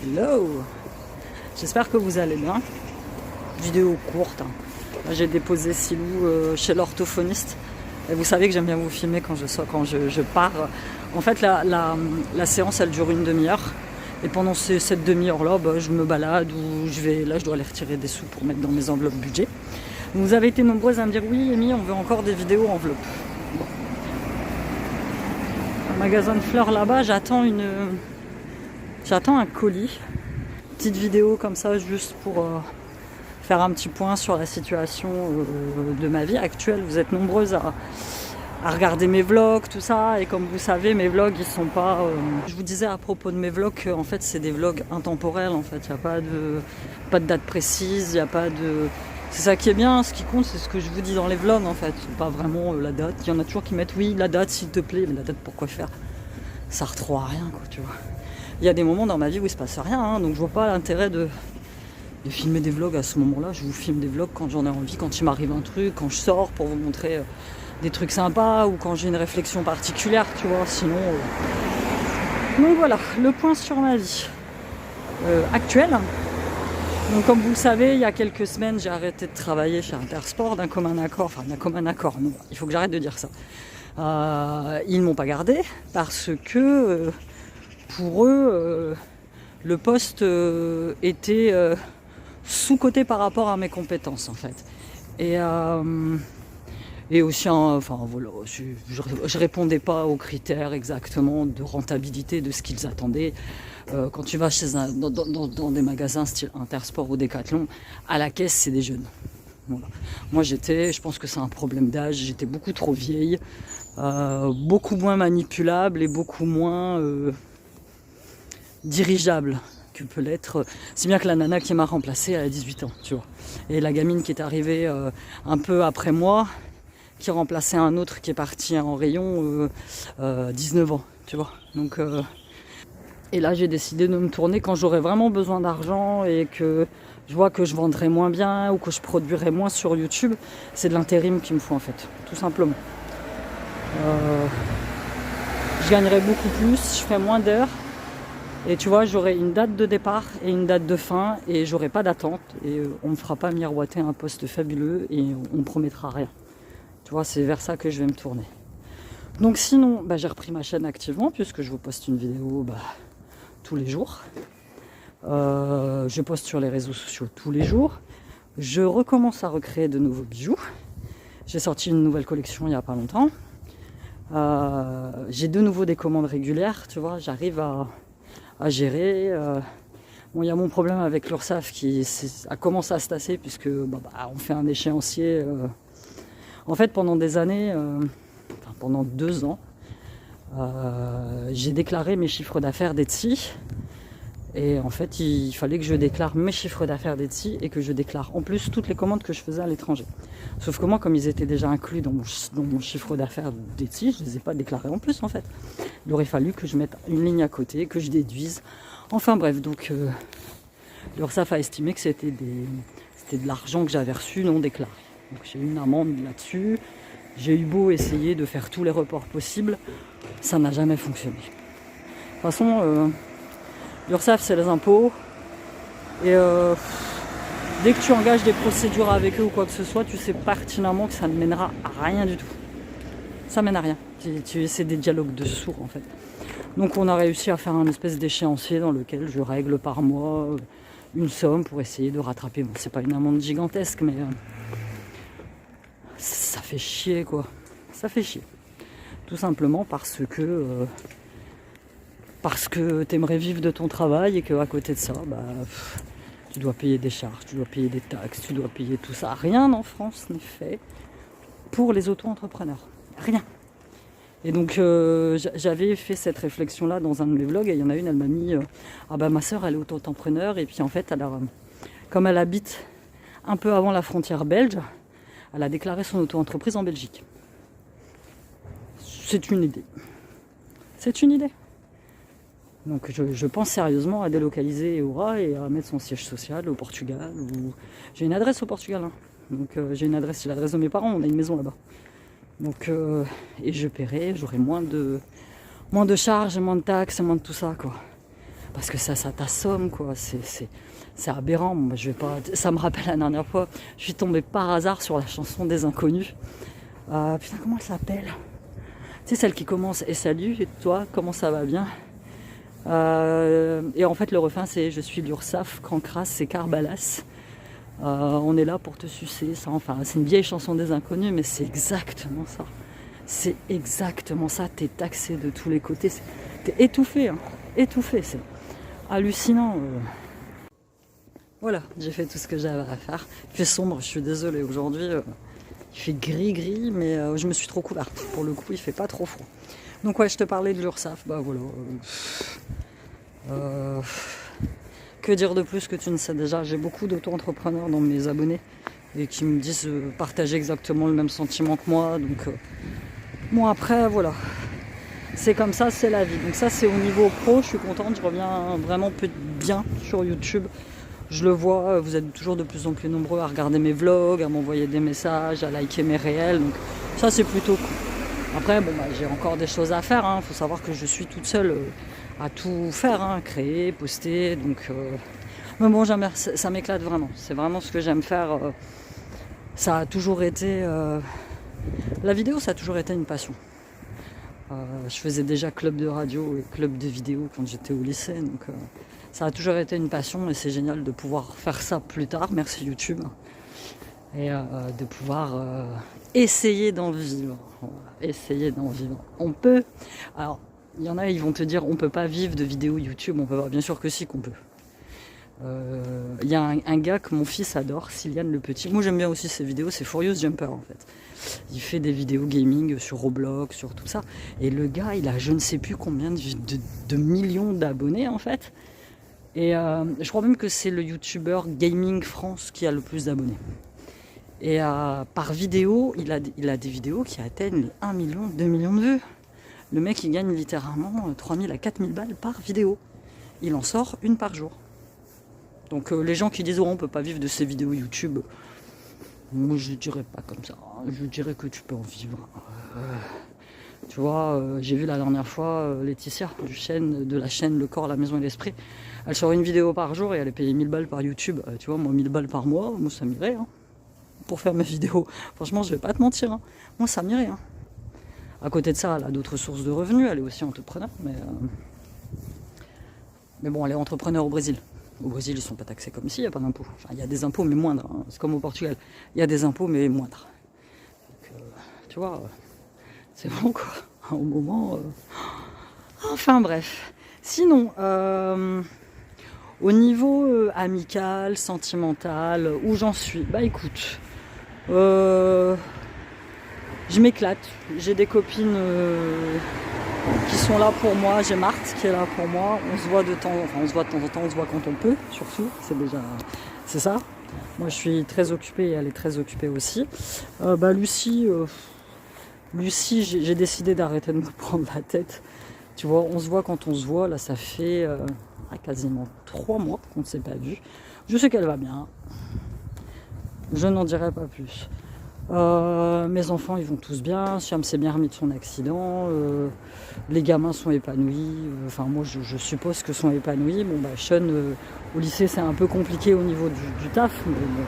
Hello, j'espère que vous allez bien. Vidéo courte. Là, j'ai déposé Silou chez l'orthophoniste. Et vous savez que j'aime bien vous filmer quand je pars. En fait, la séance, elle dure une demi-heure. Et pendant cette demi-heure-là, je me balade ou je vais. Là, je dois aller retirer des sous pour mettre dans mes enveloppes budget. Vous avez été nombreuses à me dire oui, Amy, on veut encore des vidéos enveloppes. Bon. Un magasin de fleurs là-bas, j'attends un colis. Petite vidéo comme ça, juste pour faire un petit point sur la situation de ma vie actuelle. Vous êtes nombreuses à regarder mes vlogs, tout ça, et comme vous savez, mes vlogs, ils sont pas... Je vous disais à propos de mes vlogs, en fait, c'est des vlogs intemporels, en fait. Il n'y a pas de date précise, il n'y a pas de... C'est ça qui est bien, ce qui compte, c'est ce que je vous dis dans les vlogs, en fait. C'est pas vraiment la date. Il y en a toujours qui mettent, oui, la date, s'il te plaît, mais la date, pourquoi faire? Ça retrouve à rien, quoi, tu vois. Il y a des moments dans ma vie où il se passe rien, hein, donc je vois pas l'intérêt de filmer des vlogs à ce moment-là. Je vous filme des vlogs quand j'en ai envie, quand il m'arrive un truc, quand je sors pour vous montrer des trucs sympas ou quand j'ai une réflexion particulière, tu vois. Sinon, donc voilà, le point sur ma vie actuelle. Donc comme vous le savez, il y a quelques semaines, j'ai arrêté de travailler chez Intersport d'un commun accord. Enfin, d'un commun accord, non, il faut que j'arrête de dire ça. Ils ne m'ont pas gardé parce que pour eux, le poste était sous-coté par rapport à mes compétences, en fait. Et aussi, enfin voilà, je répondais pas aux critères exactement de rentabilité de ce qu'ils attendaient. Quand tu vas dans des magasins style Intersport ou Decathlon, à la caisse, c'est des jeunes. Voilà. Moi, je pense que c'est un problème d'âge, j'étais beaucoup trop vieille, beaucoup moins manipulable et beaucoup moins dirigeable que peut l'être. C'est bien que la nana qui m'a remplacée, elle a 18 ans, tu vois. Et la gamine qui est arrivée un peu après moi, qui remplaçait un autre qui est parti en rayon 19 ans, tu vois. Donc, et là, j'ai décidé de me tourner quand j'aurais vraiment besoin d'argent et que je vois que je vendrais moins bien ou que je produirais moins sur YouTube. C'est de l'intérim qu'il me faut, en fait, tout simplement. Je gagnerais beaucoup plus, je ferais moins d'heures. Et tu vois, j'aurai une date de départ et une date de fin et j'aurai pas d'attente et on me fera pas miroiter un poste fabuleux et on me promettra rien. Tu vois, c'est vers ça que je vais me tourner. Donc sinon, j'ai repris ma chaîne activement puisque je vous poste une vidéo tous les jours. Je poste sur les réseaux sociaux tous les jours. Je recommence à recréer de nouveaux bijoux. J'ai sorti une nouvelle collection il n'y a pas longtemps. J'ai de nouveau des commandes régulières, tu vois, j'arrive à gérer. Bon, il y a mon problème avec l'URSSAF qui a commencé à se tasser puisque on fait un échéancier. En fait, pendant des années, pendant 2 ans, j'ai déclaré mes chiffres d'affaires d'Etsy. Et en fait, il fallait que je déclare mes chiffres d'affaires d'Etsy et que je déclare en plus toutes les commandes que je faisais à l'étranger. Sauf que moi, comme ils étaient déjà inclus dans mon chiffre d'affaires d'Etsy, je ne les ai pas déclarés en plus en fait. Il aurait fallu que je mette une ligne à côté, que je déduise. Enfin bref, donc l'URSSAF a estimé que c'était de l'argent que j'avais reçu non déclaré. Donc j'ai eu une amende là-dessus. J'ai eu beau essayer de faire tous les reports possibles, ça n'a jamais fonctionné. De toute façon, l'URSSAF, c'est les impôts. Et dès que tu engages des procédures avec eux ou quoi que ce soit, tu sais pertinemment que ça ne mènera à rien du tout. Ça mène à rien. C'est des dialogues de sourds, en fait. Donc on a réussi à faire un espèce d'échéancier dans lequel je règle par mois une somme pour essayer de rattraper. Bon, c'est pas une amende gigantesque, mais ça fait chier, quoi. Ça fait chier. Tout simplement parce que t'aimerais vivre de ton travail et qu'à côté de ça, tu dois payer des charges, tu dois payer des taxes, tu dois payer tout ça. Rien en France n'est fait pour les auto-entrepreneurs. Rien. Et donc j'avais fait cette réflexion-là dans un de mes vlogs et il y en a une, elle m'a mis ma soeur elle est auto-entrepreneur et puis en fait comme elle habite un peu avant la frontière belge, elle a déclaré son auto-entreprise en Belgique. C'est une idée. C'est une idée. Donc je pense sérieusement à délocaliser Eura et à mettre son siège social au Portugal. J'ai une adresse au Portugal. Hein. Donc c'est l'adresse de mes parents, on a une maison là-bas. Donc et je paierai, j'aurai moins de charges, moins de taxes, moins de tout ça, quoi. parce que ça t'assomme, quoi. C'est aberrant. Moi, je vais pas. Ça me rappelle la dernière fois, je suis tombée par hasard sur la chanson des Inconnus. Putain, comment elle s'appelle? Tu sais, celle qui commence et salut, et toi, comment ça va bien? Et en fait, le refrain, c'est je suis l'URSSAF, Cancras, c'est Carbalas. On est là pour te sucer, ça. Enfin, c'est une vieille chanson des Inconnus, mais c'est exactement ça. C'est exactement ça. T'es taxé de tous les côtés. T'es étouffé, hein. Étouffé. C'est hallucinant. Voilà, j'ai fait tout ce que j'avais à faire. Il fait sombre, je suis désolée. Aujourd'hui, il fait gris, mais je me suis trop couverte. Pour le coup, il fait pas trop froid. Donc ouais, je te parlais de l'URSSAF. Bah voilà. Que dire de plus que tu ne sais déjà? J'ai beaucoup d'auto-entrepreneurs dans mes abonnés et qui me disent partager exactement le même sentiment que moi. Donc bon, après voilà, c'est comme ça, c'est la vie. Donc ça, c'est au niveau pro. Je suis contente, je reviens vraiment bien sur YouTube. Je le vois, vous êtes toujours de plus en plus nombreux à regarder mes vlogs, à m'envoyer des messages, à liker mes réels. Donc ça, c'est plutôt cool. Après, bon, j'ai encore des choses à faire. Il faut savoir que je suis toute seule à tout faire, créer, poster. Donc, mais bon, ça m'éclate vraiment. C'est vraiment ce que j'aime faire. Ça a toujours été... la vidéo, ça a toujours été une passion. Je faisais déjà club de radio et club de vidéo quand j'étais au lycée. Donc, ça a toujours été une passion et c'est génial de pouvoir faire ça plus tard. Merci YouTube. Et de pouvoir essayer d'en vivre. Essayer d'en vivre. On peut. Alors, il y en a, ils vont te dire on peut pas vivre de vidéos YouTube. On peut pas. Bien sûr que si qu'on peut. Il y a un gars que mon fils adore, Silian le Petit. Moi j'aime bien aussi ses vidéos, c'est Furious Jumper en fait. Il fait des vidéos gaming sur Roblox, sur tout ça. Et le gars, il a je ne sais plus combien de millions d'abonnés en fait. Et je crois même que c'est le YouTuber Gaming France qui a le plus d'abonnés. Et par vidéo, il a des vidéos qui atteignent 1 million, 2 millions de vues. Le mec, il gagne littéralement 3000 à 4000 balles par vidéo. Il en sort une par jour. Donc les gens qui disent oh, on peut pas vivre de ces vidéos YouTube, moi je dirais pas comme ça. Je dirais que tu peux en vivre. Tu vois, j'ai vu la dernière fois Laetitia de la chaîne Le Corps, la Maison et l'Esprit. Elle sort une vidéo par jour et elle est payée 1000 balles par YouTube. Tu vois, moi 1000 balles par mois, moi ça m'irait pour faire mes vidéos. Franchement, je vais pas te mentir. Moi ça m'irait. À côté de ça, elle a d'autres sources de revenus. Elle est aussi entrepreneur, mais bon, elle est entrepreneur au Brésil. Au Brésil, ils ne sont pas taxés comme ici, il n'y a pas d'impôts. Enfin, il y a des impôts, mais moindres. C'est comme au Portugal. Il y a des impôts, mais moindres. Donc, tu vois, c'est bon, quoi. Au moment... Enfin, bref. Sinon, au niveau amical, sentimental, où j'en suis? Bah, écoute, je m'éclate. J'ai des copines... qui sont là pour moi, j'ai Marthe qui est là pour moi, on se voit de temps en temps, on se voit quand on peut, surtout, c'est ça. Moi je suis très occupée et elle est très occupée aussi. Lucie, j'ai décidé d'arrêter de me prendre la tête. Tu vois, on se voit quand on se voit, là ça fait quasiment 3 mois qu'on ne s'est pas vu. Je sais qu'elle va bien, je n'en dirai pas plus. Mes enfants ils vont tous bien, Siam s'est bien remis de son accident, les gamins sont épanouis, enfin moi je suppose que sont épanouis. Bon bah Sean au lycée c'est un peu compliqué au niveau du taf, mais bon.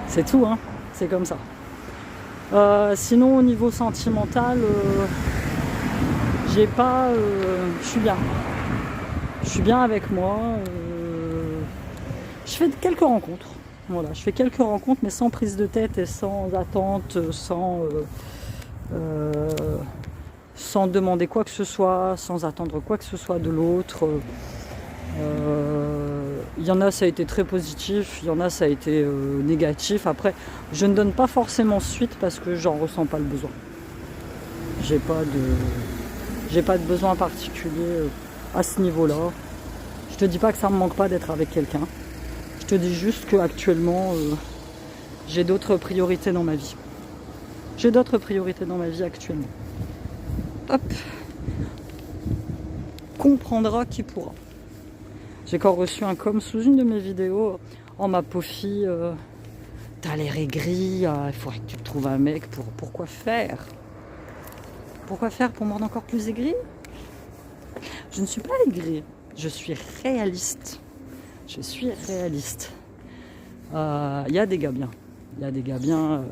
C'est tout, c'est comme ça. Sinon au niveau sentimental, je suis bien. Je suis bien avec moi. Je fais quelques rencontres. Voilà, je fais quelques rencontres, mais sans prise de tête et sans attente, sans demander quoi que ce soit, sans attendre quoi que ce soit de l'autre. Il y en a, ça a été très positif, il y en a, ça a été négatif. Après, je ne donne pas forcément suite parce que j'en ressens pas le besoin. J'ai pas de besoin particulier à ce niveau-là. Je te dis pas que ça me manque pas d'être avec quelqu'un. Je te dis juste qu'actuellement, j'ai d'autres priorités dans ma vie. J'ai d'autres priorités dans ma vie actuellement. Hop. Comprendra qui pourra. J'ai encore reçu un com sous une de mes vidéos. Oh ma pauvre fille, t'as l'air aigrie, il faudrait que tu te trouves un mec pour quoi faire. Pourquoi faire pour me rendre encore plus aigrie? Je ne suis pas aigrie, je suis réaliste. Je suis réaliste. Il y a des gars bien. Il y a des gars bien.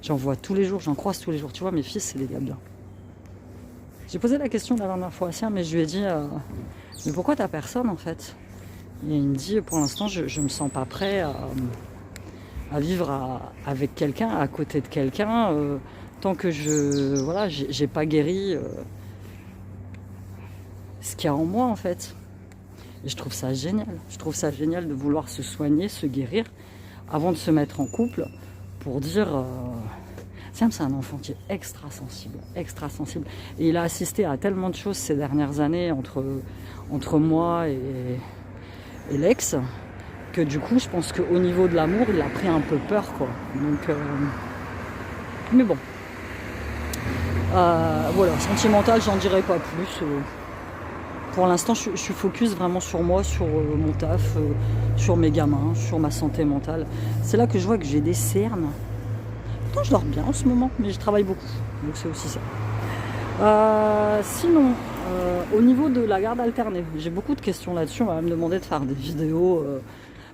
J'en vois tous les jours, j'en croise tous les jours. Tu vois, mes fils, c'est des gars bien. J'ai posé la question la dernière fois à Siam, mais je lui ai dit mais pourquoi t'as personne en fait? Et il me dit pour l'instant, je me sens pas prêt à vivre avec quelqu'un, à côté de quelqu'un, tant que j'ai pas guéri ce qu'il y a en moi en fait. Et je trouve ça génial. Je trouve ça génial de vouloir se soigner, se guérir, avant de se mettre en couple, pour dire... Siam, c'est un enfant qui est extra sensible. Et il a assisté à tellement de choses ces dernières années entre moi et l'ex, que du coup, je pense qu'au niveau de l'amour, il a pris un peu peur, quoi. Donc, mais bon. Voilà, sentimental, j'en dirai pas plus. Pour l'instant, je suis focus vraiment sur moi, sur mon taf, sur mes gamins, sur ma santé mentale. C'est là que je vois que j'ai des cernes. Pourtant, je dors bien en ce moment, mais je travaille beaucoup. Donc c'est aussi ça. Sinon, au niveau de la garde alternée, j'ai beaucoup de questions là-dessus. On va me demander de faire des vidéos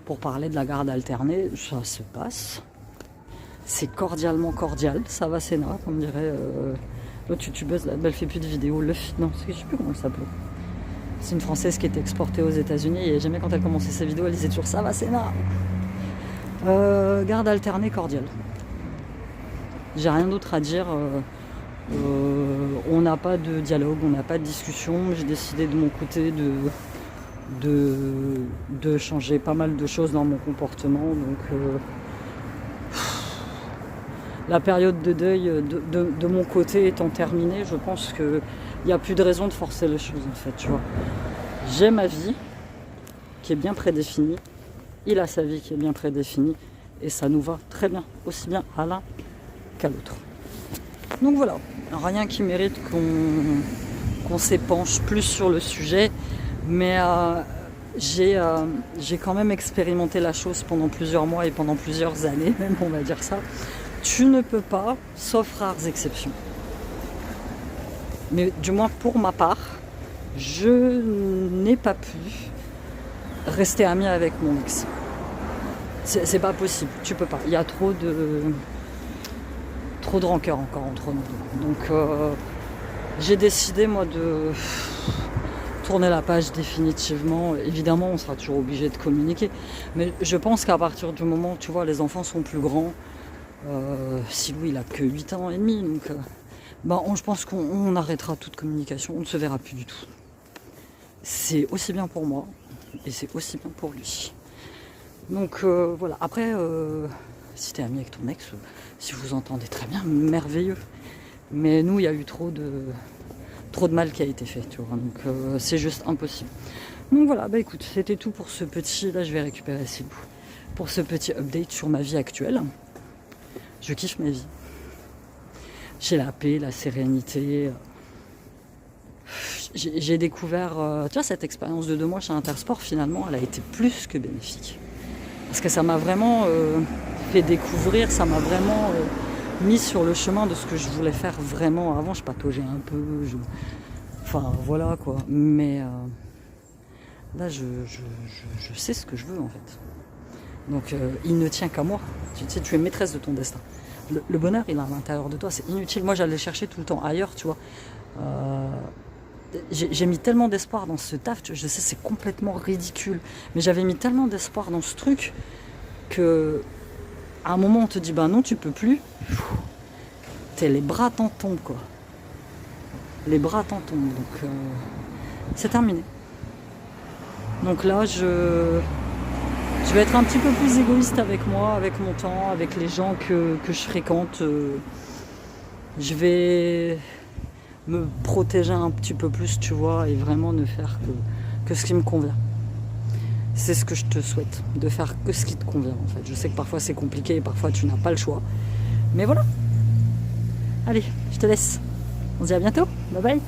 pour parler de la garde alternée. Ça se passe. C'est cordialement cordial. Ça va, Sénat, comme dirait l'autre youtubeuse. Là, elle fait plus de vidéos. Non, je sais plus comment elle s'appelait. C'est une Française qui était exportée aux États-Unis et jamais quand elle commençait ses vidéos, elle disait toujours ça va, Sénat. Garde alternée cordiale. J'ai rien d'autre à dire. On n'a pas de dialogue, on n'a pas de discussion. J'ai décidé de mon côté de changer pas mal de choses dans mon comportement. Donc la période de deuil de mon côté étant terminée, je pense qu'il n'y a plus de raison de forcer les choses en fait, tu vois. J'ai ma vie qui est bien prédéfinie, il a sa vie qui est bien prédéfinie et ça nous va très bien, aussi bien à l'un qu'à l'autre. Donc voilà, rien qui mérite qu'on s'épanche plus sur le sujet, mais j'ai quand même expérimenté la chose pendant plusieurs mois et pendant plusieurs années, même on va dire ça. Tu ne peux pas, sauf rares exceptions. Mais du moins pour ma part, je n'ai pas pu rester amie avec mon ex. C'est pas possible, tu peux pas. Il y a trop de rancœur encore entre nous deux. Donc j'ai décidé moi de tourner la page définitivement. Évidemment, on sera toujours obligé de communiquer. Mais je pense qu'à partir du moment où tu vois, les enfants sont plus grands, Silou il a que 8 ans et demi, donc je pense qu'on arrêtera toute communication, on ne se verra plus du tout. C'est aussi bien pour moi et c'est aussi bien pour lui. Donc voilà, après si t'es ami avec ton ex, si vous entendez très bien, merveilleux. Mais nous, il y a eu trop de mal qui a été fait, tu vois, donc c'est juste impossible. Donc voilà, écoute, c'était tout pour ce petit, là je vais récupérer Silou, pour ce petit update sur ma vie actuelle. Je kiffe ma vie. J'ai la paix, la sérénité. J'ai découvert, tu vois, cette expérience de 2 mois chez Intersport, finalement, elle a été plus que bénéfique. Parce que ça m'a vraiment fait découvrir, ça m'a vraiment mis sur le chemin de ce que je voulais faire vraiment. Avant, je pataugeais un peu, enfin, voilà, quoi. Mais là, je sais ce que je veux, en fait. Donc il ne tient qu'à moi. Tu sais, tu es maîtresse de ton destin. Le bonheur, il est à l'intérieur de toi, c'est inutile. Moi, j'allais chercher tout le temps ailleurs, tu vois. J'ai mis tellement d'espoir dans ce taf, je sais, c'est complètement ridicule. Mais j'avais mis tellement d'espoir dans ce truc que à un moment, on te dit, non, tu peux plus. Les bras t'en tombent, quoi. Les bras t'en tombent. Donc c'est terminé. Donc là, je vais être un petit peu plus égoïste avec moi, avec mon temps, avec les gens que je fréquente. Je vais me protéger un petit peu plus, tu vois, et vraiment ne faire que ce qui me convient. C'est ce que je te souhaite, de faire que ce qui te convient, en fait. Je sais que parfois c'est compliqué, parfois tu n'as pas le choix. Mais voilà. Allez, je te laisse. On se dit à bientôt. Bye bye.